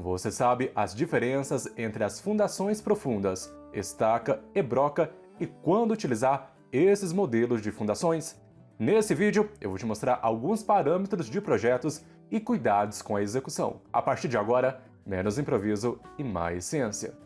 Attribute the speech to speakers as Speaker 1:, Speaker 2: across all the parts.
Speaker 1: Você sabe as diferenças entre as fundações profundas, estaca e broca e quando utilizar esses modelos de fundações? Nesse vídeo, eu vou te mostrar alguns parâmetros de projetos e cuidados com a execução. A partir de agora, menos improviso e mais ciência.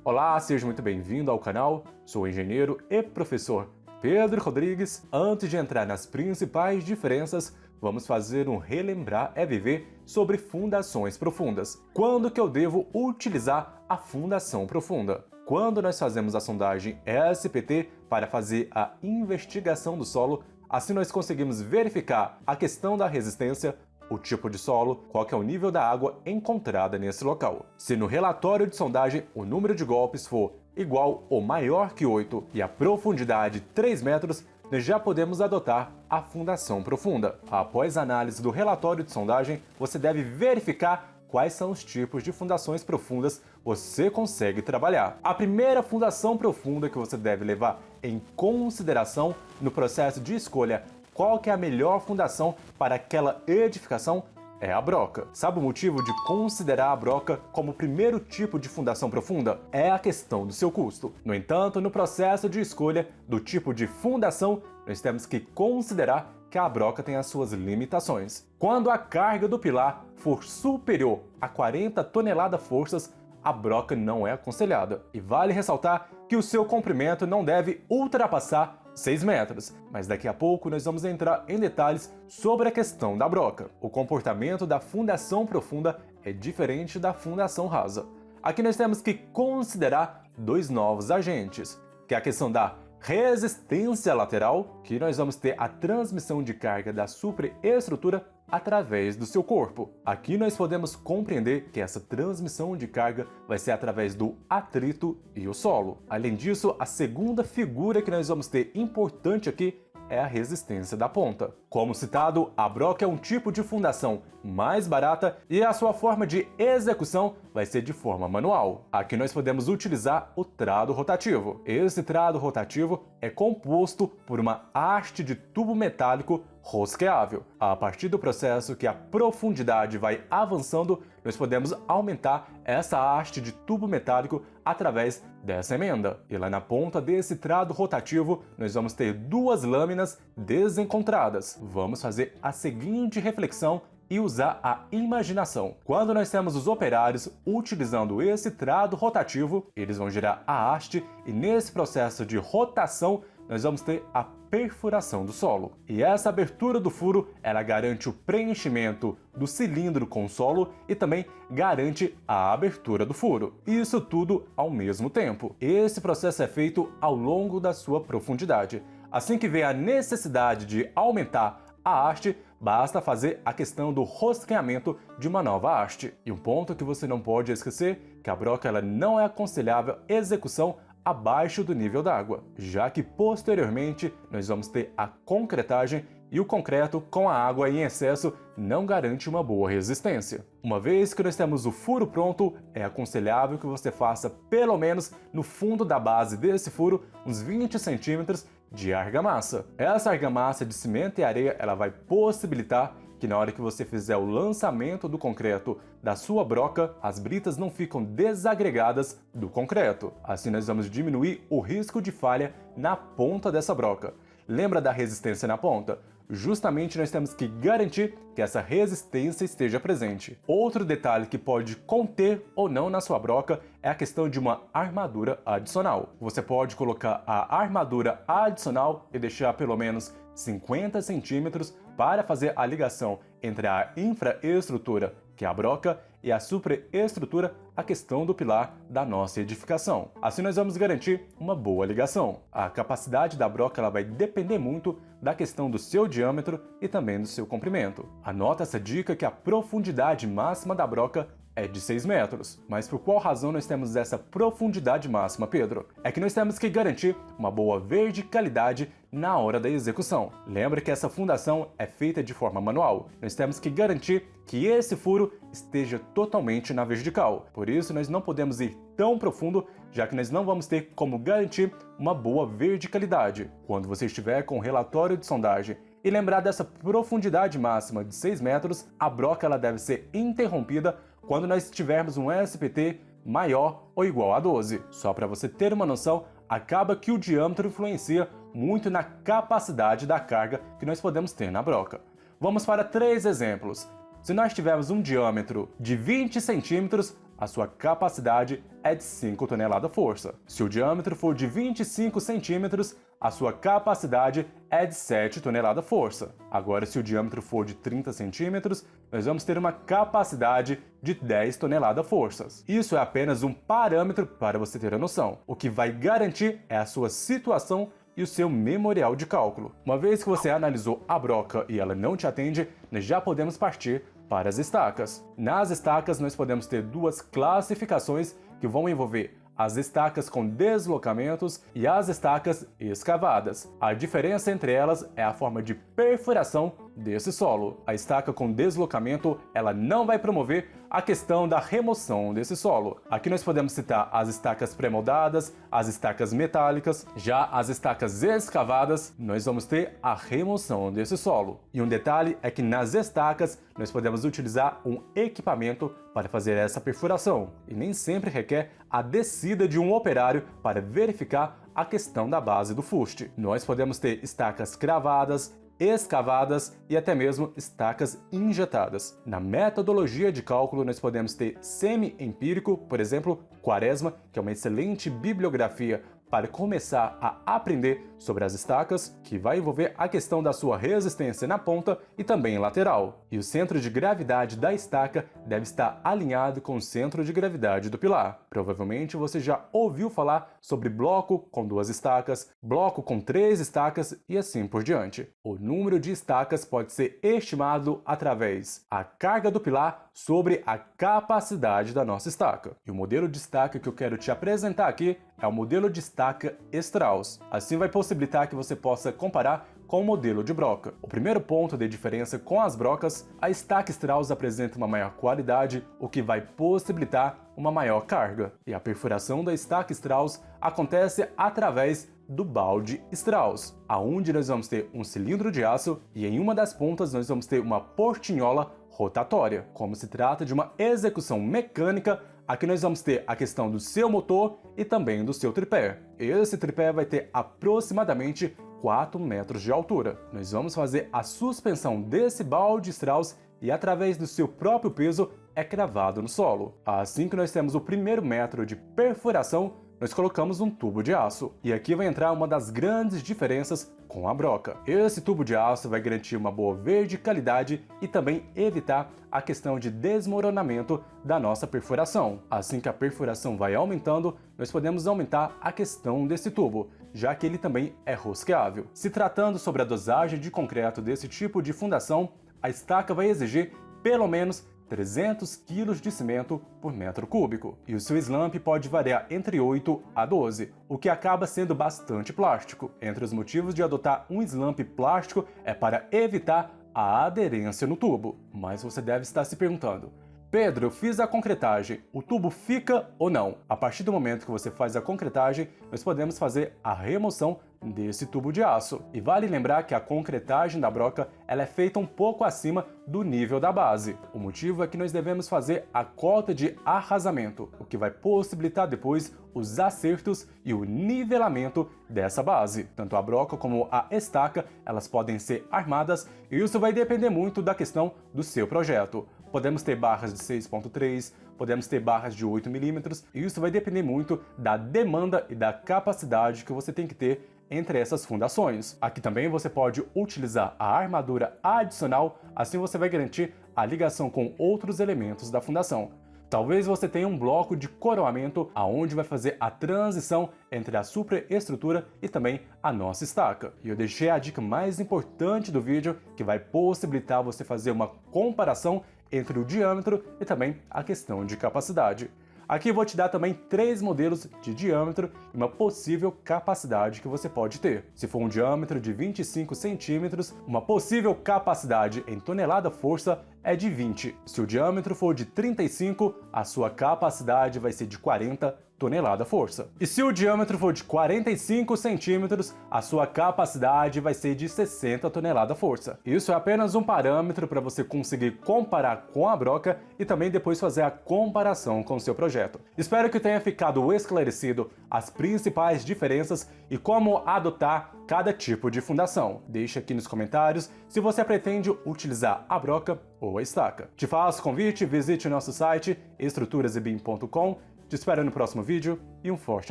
Speaker 1: Olá, seja muito bem-vindo ao canal. Sou o engenheiro e professor Pedro Rodrigues. Antes de entrar nas principais diferenças, vamos fazer um relembrar é viver sobre fundações profundas. Quando que eu devo utilizar a fundação profunda? Quando nós fazemos a sondagem SPT para fazer a investigação do solo, assim nós conseguimos verificar a questão da resistência, o tipo de solo, qual que é o nível da água encontrada nesse local. Se no relatório de sondagem o número de golpes for igual ou maior que 8 e a profundidade 3 metros, nós já podemos adotar a fundação profunda. Após a análise do relatório de sondagem, você deve verificar quais são os tipos de fundações profundas você consegue trabalhar. A primeira fundação profunda que você deve levar em consideração no processo de escolha qual que é a melhor fundação para aquela edificação é a broca. Sabe o motivo de considerar a broca como o primeiro tipo de fundação profunda? É a questão do seu custo. No entanto, no processo de escolha do tipo de fundação, nós temos que considerar que a broca tem as suas limitações. Quando a carga do pilar for superior a 40 toneladas-forças, a broca não é aconselhada. E vale ressaltar que o seu comprimento não deve ultrapassar 6 metros, mas daqui a pouco nós vamos entrar em detalhes sobre a questão da broca. O comportamento da fundação profunda é diferente da fundação rasa. Aqui nós temos que considerar dois novos agentes, que é a questão da resistência lateral, que nós vamos ter a transmissão de carga da superestrutura através do seu corpo. Aqui nós podemos compreender que essa transmissão de carga vai ser através do atrito e o solo. Além disso, a segunda figura que nós vamos ter importante aqui é a resistência da ponta. Como citado, a broca é um tipo de fundação mais barata e a sua forma de execução vai ser de forma manual. Aqui nós podemos utilizar o trado rotativo. Esse trado rotativo é composto por uma haste de tubo metálico rosqueável. A partir do processo que a profundidade vai avançando, nós podemos aumentar essa haste de tubo metálico através dessa emenda. E lá na ponta desse trado rotativo, nós vamos ter duas lâminas desencontradas. Vamos fazer a seguinte reflexão e usar a imaginação. Quando nós temos os operários utilizando esse trado rotativo, eles vão girar a haste e nesse processo de rotação, nós vamos ter a perfuração do solo. E essa abertura do furo, ela garante o preenchimento do cilindro com solo e também garante a abertura do furo. Isso tudo ao mesmo tempo. Esse processo é feito ao longo da sua profundidade. Assim que vem a necessidade de aumentar a haste, basta fazer a questão do rosqueamento de uma nova haste. E um ponto que você não pode esquecer, que a broca ela não é aconselhável execução abaixo do nível da água, já que posteriormente nós vamos ter a concretagem e o concreto com a água em excesso não garante uma boa resistência. Uma vez que nós temos o furo pronto, é aconselhável que você faça pelo menos no fundo da base desse furo uns 20 centímetros de argamassa. Essa argamassa de cimento e areia ela vai possibilitar que na hora que você fizer o lançamento do concreto da sua broca, as britas não ficam desagregadas do concreto. Assim nós vamos diminuir o risco de falha na ponta dessa broca. Lembra da resistência na ponta? Justamente nós temos que garantir que essa resistência esteja presente. Outro detalhe que pode conter ou não na sua broca é a questão de uma armadura adicional. Você pode colocar a armadura adicional e deixar pelo menos 50 centímetros para fazer a ligação entre a infraestrutura, que é a broca, e a superestrutura, a questão do pilar da nossa edificação. Assim nós vamos garantir uma boa ligação. A capacidade da broca ela vai depender muito da questão do seu diâmetro e também do seu comprimento. Anota essa dica que a profundidade máxima da broca é de 6 metros. Mas por qual razão nós temos essa profundidade máxima, Pedro? É que nós temos que garantir uma boa verticalidade na hora da execução. Lembra que essa fundação é feita de forma manual. Nós temos que garantir que esse furo esteja totalmente na vertical. Por isso, nós não podemos ir tão profundo, já que nós não vamos ter como garantir uma boa verticalidade. Quando você estiver com o relatório de sondagem E lembrar dessa profundidade máxima de 6 metros, a broca ela deve ser interrompida quando nós tivermos um SPT maior ou igual a 12. Só para você ter uma noção, acaba que o diâmetro influencia muito na capacidade da carga que nós podemos ter na broca. Vamos para 3 exemplos. Se nós tivermos um diâmetro de 20 centímetros, a sua capacidade é de 5 toneladas-força. Se o diâmetro for de 25 centímetros, a sua capacidade é de 7 toneladas-força. Agora, se o diâmetro for de 30 centímetros, nós vamos ter uma capacidade de 10 toneladas-forças. Isso é apenas um parâmetro para você ter a noção. O que vai garantir é a sua situação e o seu memorial de cálculo. Uma vez que você analisou a broca e ela não te atende, nós já podemos partir para as estacas. Nas estacas, nós podemos ter 2 classificações que vão envolver as estacas com deslocamentos e as estacas escavadas. A diferença entre elas é a forma de perfuração desse solo. A estaca com deslocamento, ela não vai promover a questão da remoção desse solo. Aqui nós podemos citar as estacas pré-moldadas, as estacas metálicas. Já as estacas escavadas, nós vamos ter a remoção desse solo. E um detalhe é que nas estacas nós podemos utilizar um equipamento para fazer essa perfuração. E nem sempre requer a descida de um operário para verificar a questão da base do fuste. Nós podemos ter estacas cravadas, escavadas e até mesmo estacas injetadas. Na metodologia de cálculo, nós podemos ter semi-empírico, por exemplo, Quaresma, que é uma excelente bibliografia para começar a aprender sobre as estacas, que vai envolver a questão da sua resistência na ponta e também lateral. E o centro de gravidade da estaca deve estar alinhado com o centro de gravidade do pilar. Provavelmente você já ouviu falar sobre bloco com 2 estacas, bloco com 3 estacas e assim por diante. O número de estacas pode ser estimado através da carga do pilar sobre a capacidade da nossa estaca. E o modelo de estaca que eu quero te apresentar aqui é o modelo de estaca Strauss. Assim vai possibilitar que você possa comparar com o modelo de broca. O primeiro ponto de diferença com as brocas, a estaca Strauss apresenta uma maior qualidade, o que vai possibilitar uma maior carga. E a perfuração da estaca Strauss acontece através do balde Strauss, aonde nós vamos ter um cilindro de aço e em uma das pontas nós vamos ter uma portinhola rotatória. Como se trata de uma execução mecânica, aqui nós vamos ter a questão do seu motor e também do seu tripé. Esse tripé vai ter aproximadamente 4 metros de altura. Nós vamos fazer a suspensão desse balde Strauss e através do seu próprio peso é cravado no solo. Assim que nós temos o primeiro metro de perfuração, nós colocamos um tubo de aço. E aqui vai entrar uma das grandes diferenças com a broca. Esse tubo de aço vai garantir uma boa verticalidade e também evitar a questão de desmoronamento da nossa perfuração. Assim que a perfuração vai aumentando, nós podemos aumentar a questão desse tubo, já que ele também é rosqueável. Se tratando sobre a dosagem de concreto desse tipo de fundação, a estaca vai exigir pelo menos 300 kg de cimento por metro cúbico. E o seu slump pode variar entre 8 a 12, o que acaba sendo bastante plástico. Entre os motivos de adotar um slump plástico é para evitar a aderência no tubo. Mas você deve estar se perguntando: Pedro, eu fiz a concretagem, o tubo fica ou não? A partir do momento que você faz a concretagem, nós podemos fazer a remoção desse tubo de aço. E vale lembrar que a concretagem da broca ela é feita um pouco acima do nível da base. O motivo é que nós devemos fazer a cota de arrasamento, o que vai possibilitar depois os acertos e o nivelamento dessa base. Tanto a broca como a estaca, elas podem ser armadas e isso vai depender muito da questão do seu projeto. Podemos ter barras de 6.3, podemos ter barras de 8 mm, e isso vai depender muito da demanda e da capacidade que você tem que ter entre essas fundações. Aqui também você pode utilizar a armadura adicional, assim você vai garantir a ligação com outros elementos da fundação. Talvez você tenha um bloco de coroamento aonde vai fazer a transição entre a superestrutura e também a nossa estaca. E eu deixei a dica mais importante do vídeo, que vai possibilitar você fazer uma comparação entre o diâmetro e também a questão de capacidade. Aqui eu vou te dar também 3 modelos de diâmetro e uma possível capacidade que você pode ter. Se for um diâmetro de 25 centímetros, uma possível capacidade em tonelada-força é de 20. Se o diâmetro for de 35, a sua capacidade vai ser de 40 tonelada-força. E se o diâmetro for de 45 centímetros, a sua capacidade vai ser de 60 tonelada-força. Isso é apenas um parâmetro para você conseguir comparar com a broca e também depois fazer a comparação com o seu projeto. Espero que tenha ficado esclarecido as principais diferenças e como adotar cada tipo de fundação. Deixe aqui nos comentários se você pretende utilizar a broca ou a estaca. Te faço convite, visite o nosso site estruturasebim.com. Te espero no próximo vídeo e um forte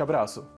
Speaker 1: abraço!